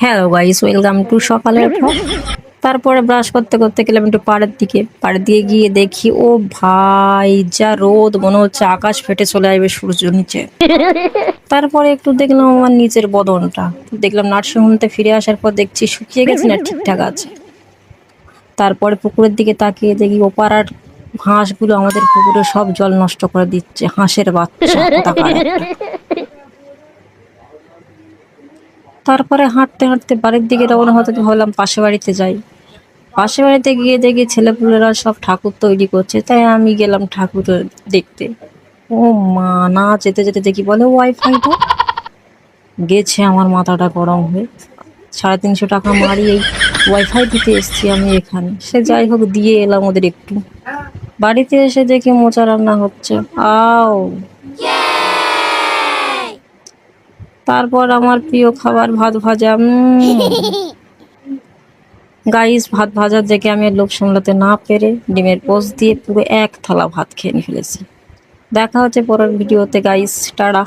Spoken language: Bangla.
হ্যালো গাইস, ওয়েলকাম টু সকালের ব্লগ। তারপরে ব্রাশ করতে করতে গেলাম একটু পাড়ের দিকে। পাড়ের দিকে গিয়ে দেখি, ও ভাই, যা রোদ, মনে হচ্ছে আকাশ ফেটে চলে আসবে সূর্য নিচে। তারপরে একটু দেখলাম আমার নিচের বদনটা, দেখলাম নার্সিংহোম থেকে ফিরে আসার পর দেখছি শুকিয়ে গেছে না, ঠিকঠাক আছে। তারপরে পুকুরের দিকে তাকিয়ে দেখি ওপাড়ার হাঁসগুলো আমাদের পুকুরে সব জল নষ্ট করে দিচ্ছে, হাঁসের বাচ্চা কোথাকার একটা। তারপরে হাঁটতে হাঁটতে বাড়ির দিকে রওনা হতে ভাবলাম পাশে বাড়িতে যাই। পাশে বাড়িতে গিয়ে দেখি ছেলেপুলেরা সব ঠাকুর তৈরি করছে, তাই আমি গেলাম ঠাকুর দেখতে। ও মা, না যেতে যেতে দেখি বলে ওয়াইফাই দাও। গেছে আমার মাথাটা গরম হয়ে। 350 টাকা মারি এই ওয়াইফাই দিতে এসছি আমি এখানে। সে যাই হোক, দিয়ে এলাম ওদের একটু। বাড়িতে এসে দেখি মোচা রান্না হচ্ছে। আও, তারপর আমার প্রিয় খাবার ভাত ভাজা। গাইস, ভাত ভাজা দেখে আমি আর লোভ সামলাতে না পেরে ডিমের পোস্ট দিয়ে পুরো এক থালা ভাত খেয়ে ফেলেছি। দেখা হচ্ছে পরের ভিডিওতে গাইস, টাটা।